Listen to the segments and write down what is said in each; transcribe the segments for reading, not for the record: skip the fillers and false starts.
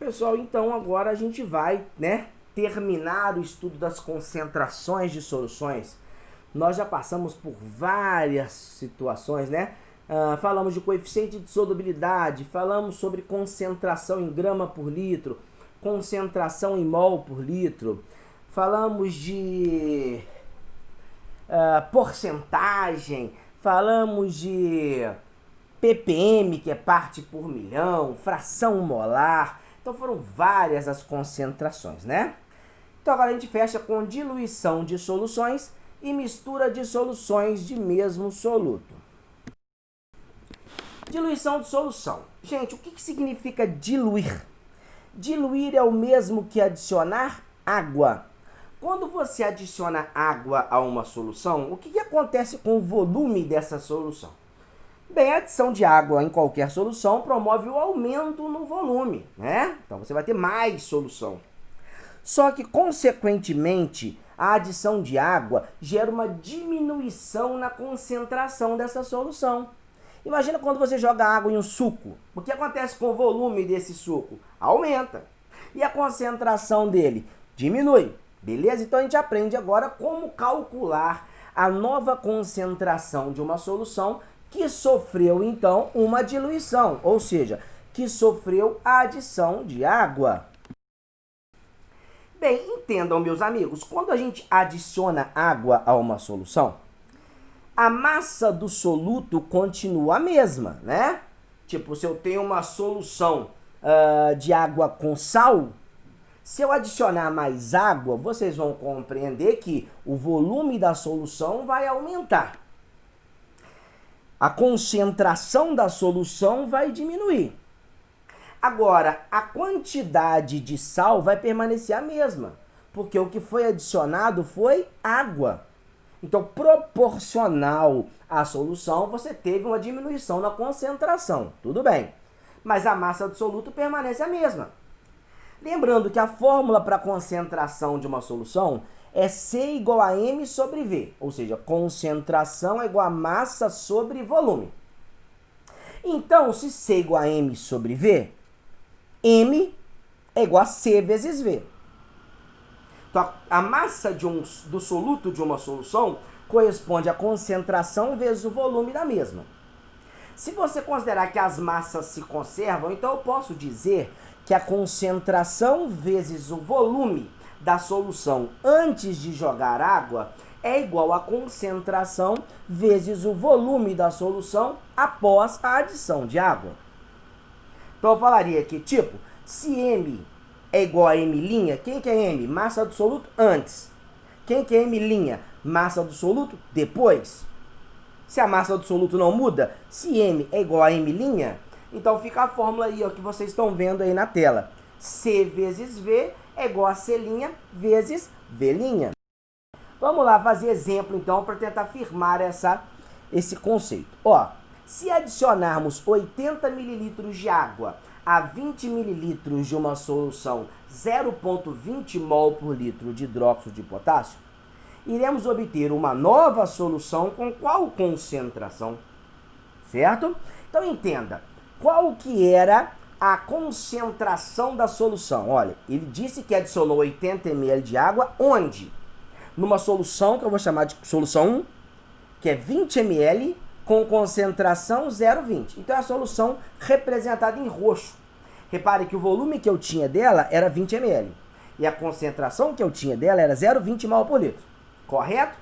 Pessoal, então agora a gente vai, terminar o estudo das concentrações de soluções. Nós já passamos por várias situações, falamos de coeficiente de solubilidade, falamos sobre concentração em grama por litro, concentração em mol por litro, falamos de porcentagem, falamos de ppm, que é parte por milhão, fração molar. Então foram várias as concentrações, Então agora a gente fecha com diluição de soluções e mistura de soluções de mesmo soluto. Diluição de solução. Gente, o que significa diluir? Diluir é o mesmo que adicionar água. Quando você adiciona água a uma solução, o que acontece com o volume dessa solução? Bem, a adição de água em qualquer solução promove o aumento no volume, Então você vai ter mais solução. Só que, consequentemente, a adição de água gera uma diminuição na concentração dessa solução. Imagina quando você joga água em um suco. O que acontece com o volume desse suco? Aumenta. E a concentração dele? Diminui. Beleza? Então a gente aprende agora como calcular a nova concentração de uma solução que sofreu, então, uma diluição, ou seja, que sofreu a adição de água. Bem, entendam, meus amigos, quando a gente adiciona água a uma solução, a massa do soluto continua a mesma, Tipo, se eu tenho uma solução de água com sal, se eu adicionar mais água, vocês vão compreender que o volume da solução vai aumentar. A concentração da solução vai diminuir. Agora, a quantidade de sal vai permanecer a mesma, porque o que foi adicionado foi água. Então, proporcional à solução, você teve uma diminuição na concentração. Tudo bem. Mas a massa do soluto permanece a mesma. Lembrando que a fórmula para a concentração de uma solução é C igual a M sobre V, ou seja, concentração é igual a massa sobre volume. Então, se C é igual a M sobre V, M é igual a C vezes V. Então, a massa do soluto de uma solução corresponde à concentração vezes o volume da mesma. Se você considerar que as massas se conservam, então eu posso dizer que a concentração vezes o volume da solução antes de jogar água é igual à concentração vezes o volume da solução após a adição de água. Então eu falaria que, tipo, se M é igual a M', quem que é M? Massa do soluto antes. Quem que é M'? Massa do soluto depois. Se a massa do soluto não muda, se M é igual a M', então fica a fórmula aí, que vocês estão vendo aí na tela. C vezes V é igual a C' vezes V'. Vamos lá fazer exemplo, então, para tentar afirmar esse conceito. Se adicionarmos 80 ml de água a 20 ml de uma solução 0,20 mol por litro de hidróxido de potássio, iremos obter uma nova solução com qual concentração? Certo? Então, entenda, qual que era a concentração da solução? Olha, ele disse que adicionou 80 ml de água, onde? Numa solução que eu vou chamar de solução 1, que é 20 ml com concentração 0,20. Então é a solução representada em roxo. Repare que o volume que eu tinha dela era 20 ml. E a concentração que eu tinha dela era 0,20 mol por litro. Correto?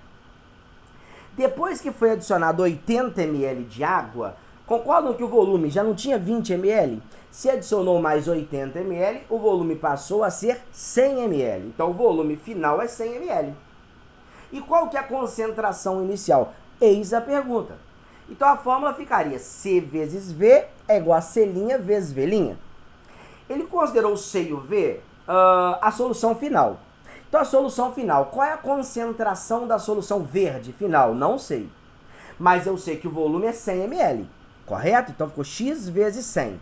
Depois que foi adicionado 80 ml de água, concordam que o volume já não tinha 20 ml? Se adicionou mais 80 ml, o volume passou a ser 100 ml. Então o volume final é 100 ml. E qual que é a concentração inicial? Eis a pergunta. Então a fórmula ficaria C vezes V é igual a C' vezes V'. Ele considerou o C e o V a solução final. Então a solução final, qual é a concentração da solução verde final? Não sei. Mas eu sei que o volume é 100 ml. Correto? Então ficou X vezes 100.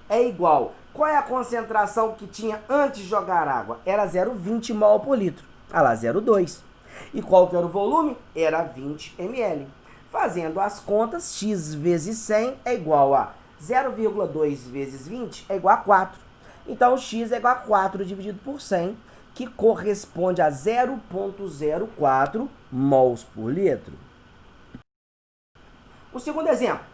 É igual. Qual é a concentração que tinha antes de jogar água? Era 0,20 mol por litro. Ah lá, 0,2. E qual que era o volume? Era 20 ml. Fazendo as contas, X vezes 100 é igual a 0,2 vezes 20 é igual a 4. Então, x é igual a 4 dividido por 100, que corresponde a 0,04 mols por litro. O segundo exemplo.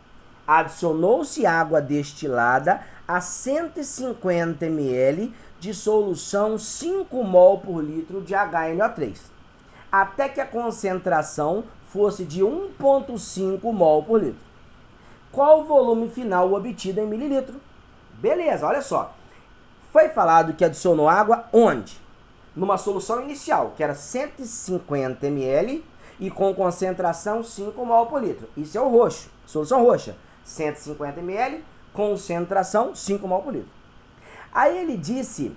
Adicionou-se água destilada a 150 ml de solução 5 mol por litro de HNO3, até que a concentração fosse de 1,5 mol por litro. Qual o volume final obtido em mililitro? Beleza, olha só. Foi falado que adicionou água onde? Numa solução inicial, que era 150 ml e com concentração 5 mol por litro. Isso é o roxo, solução roxa. 150 ml, concentração 5 mol por litro. Aí ele disse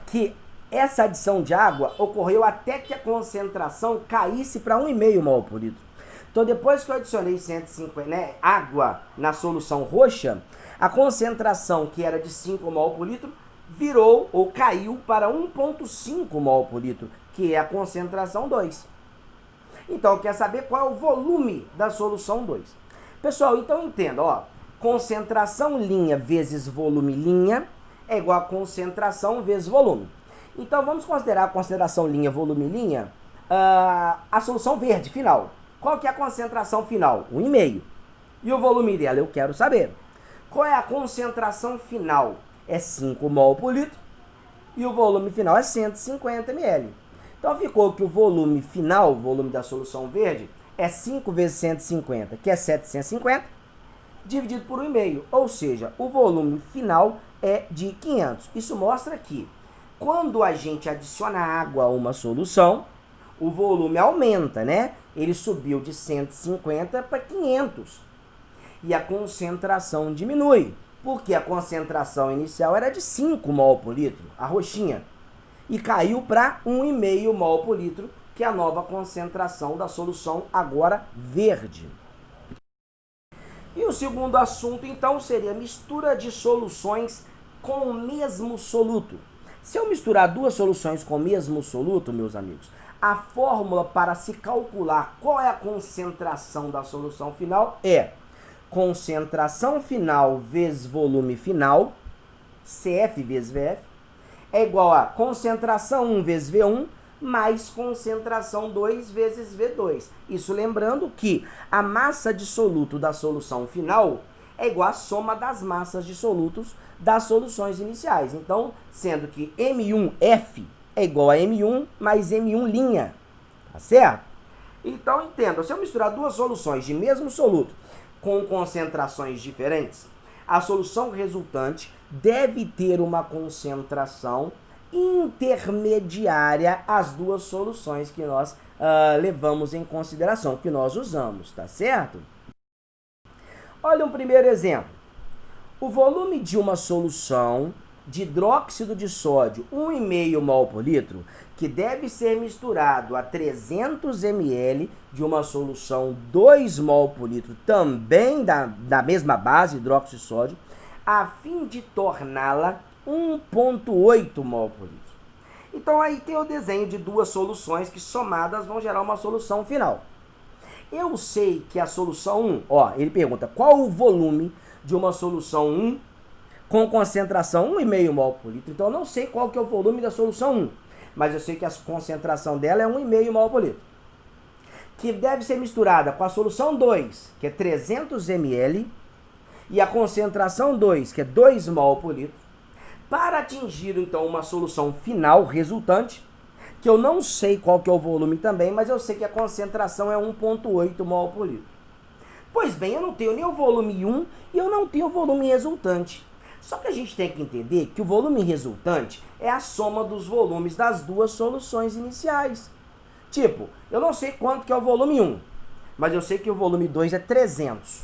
que essa adição de água ocorreu até que a concentração caísse para 1,5 mol por litro. Então, depois que eu adicionei 150, água na solução roxa, a concentração, que era de 5 mol por litro, virou ou caiu para 1,5 mol por litro, que é a concentração 2. Então, quer saber qual é o volume da solução 2. Pessoal, então entenda, ó, concentração linha vezes volume linha é igual a concentração vezes volume. Então, vamos considerar a concentração linha, volume linha, a solução verde final. Qual que é a concentração final? 1,5. E o volume dela eu quero saber. Qual é a concentração final? É 5 mol por litro e o volume final é 150 ml. Então ficou que o volume final, o volume da solução verde, é 5 vezes 150, que é 750, dividido por 1,5. Ou seja, o volume final é de 500. Isso mostra que quando a gente adiciona água a uma solução, o volume aumenta, né? Ele subiu de 150 para 500. E a concentração diminui, porque a concentração inicial era de 5 mol por litro, a roxinha, e caiu para 1,5 mol por litro, que é a nova concentração da solução agora verde. E o segundo assunto, então, seria mistura de soluções com o mesmo soluto. Se eu misturar duas soluções com o mesmo soluto, meus amigos, a fórmula para se calcular qual é a concentração da solução final é concentração final vezes volume final, CF vezes VF, é igual a concentração 1 vezes V1 mais concentração 2 vezes V2. Isso lembrando que a massa de soluto da solução final é igual à soma das massas de solutos das soluções iniciais. Então, sendo que M1F é igual a M1 mais M1', tá certo? Então, entenda, se eu misturar duas soluções de mesmo soluto com concentrações diferentes, a solução resultante deve ter uma concentração intermediária às duas soluções que nós levamos em consideração, que nós usamos, tá certo? Olha um primeiro exemplo. O volume de uma solução de hidróxido de sódio 1,5 mol por litro, que deve ser misturado a 300 ml de uma solução 2 mol por litro, também da mesma base, hidróxido de sódio, a fim de torná-la 1,8 mol por litro. Então aí tem o desenho de duas soluções que somadas vão gerar uma solução final. Eu sei que a solução 1, ó, ele pergunta qual o volume de uma solução 1 com concentração 1,5 mol por litro. Então eu não sei qual que é o volume da solução 1, mas eu sei que a concentração dela é 1,5 mol por litro. Que deve ser misturada com a solução 2, que é 300 ml, e a concentração 2, que é 2 mol por litro, para atingir então uma solução final resultante, que eu não sei qual que é o volume também, mas eu sei que a concentração é 1,8 mol por litro. Pois bem, eu não tenho nem o volume 1 e eu não tenho o volume resultante. Só que a gente tem que entender que o volume resultante é a soma dos volumes das duas soluções iniciais. Tipo, eu não sei quanto que é o volume 1, mas eu sei que o volume 2 é 300.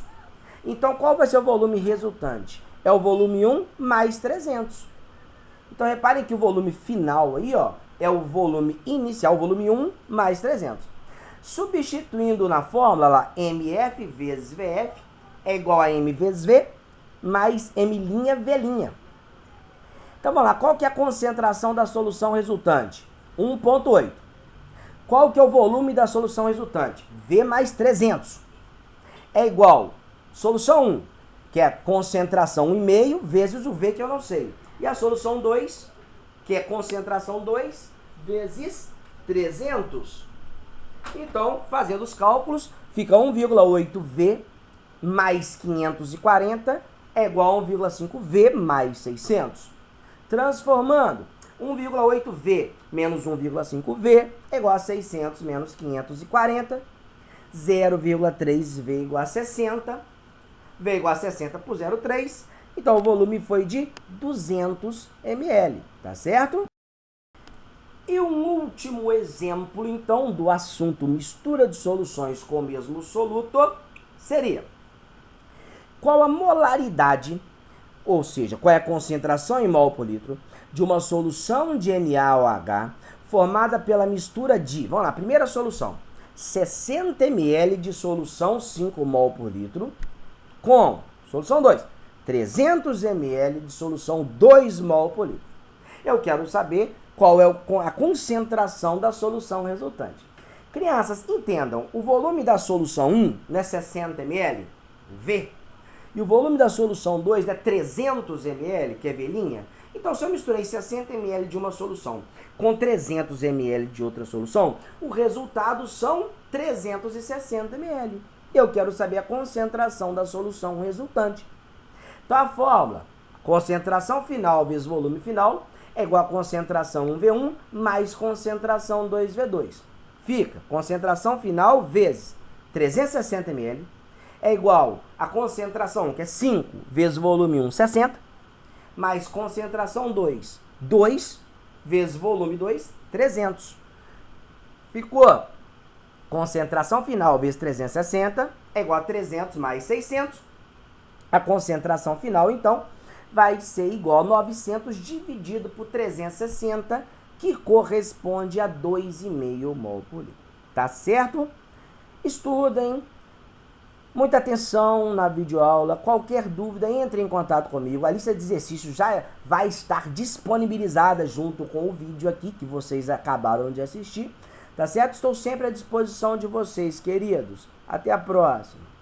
Então, qual vai ser o volume resultante? É o volume 1 mais 300. Então, reparem que o volume final aí, ó, é o volume inicial, o volume 1 mais 300. Substituindo na fórmula lá, MF vezes VF é igual a M vezes V mais M', V'. Então, vamos lá. Qual que é a concentração da solução resultante? 1,8. Qual que é o volume da solução resultante? V mais 300. É igual, solução 1, que é concentração 1,5 vezes o V, que eu não sei. E a solução 2, que é concentração 2 vezes 300. Então, fazendo os cálculos, fica 1,8V mais 540 é igual a 1,5V mais 600. Transformando, 1,8V menos 1,5V é igual a 600 menos 540. 0,3V igual a 60. V igual a 60 por 0,3. Então, o volume foi de 200 ml, tá certo? E um último exemplo, então, do assunto mistura de soluções com o mesmo soluto seria: qual a molaridade, ou seja, qual é a concentração em mol por litro de uma solução de NaOH formada pela mistura de, vamos lá, primeira solução, 60 ml de solução 5 mol por litro com, solução 2, 300 ml de solução 2 mol por litro. Eu quero saber qual é a concentração da solução resultante. Crianças, entendam, o volume da solução 1 não é 60 ml, V, e o volume da solução 2 é 300 ml, que é velhinha. Então, se eu misturei 60 ml de uma solução com 300 ml de outra solução, o resultado são 360 ml. Eu quero saber a concentração da solução resultante. Então, a fórmula, concentração final vezes volume final, é igual a concentração 1V1 mais concentração 2V2. Fica concentração final vezes 360 ml é igual a concentração, que é 5 vezes volume 1, 60, mais concentração 2, 2 vezes volume 2, 300. Ficou concentração final vezes 360 é igual a 300 mais 600. A concentração final, então, vai ser igual a 900 dividido por 360, que corresponde a 2,5 mol por litro. Tá certo? Estudem. Muita atenção na videoaula. Qualquer dúvida, entre em contato comigo. A lista de exercícios já vai estar disponibilizada junto com o vídeo aqui que vocês acabaram de assistir. Tá certo? Estou sempre à disposição de vocês, queridos. Até a próxima.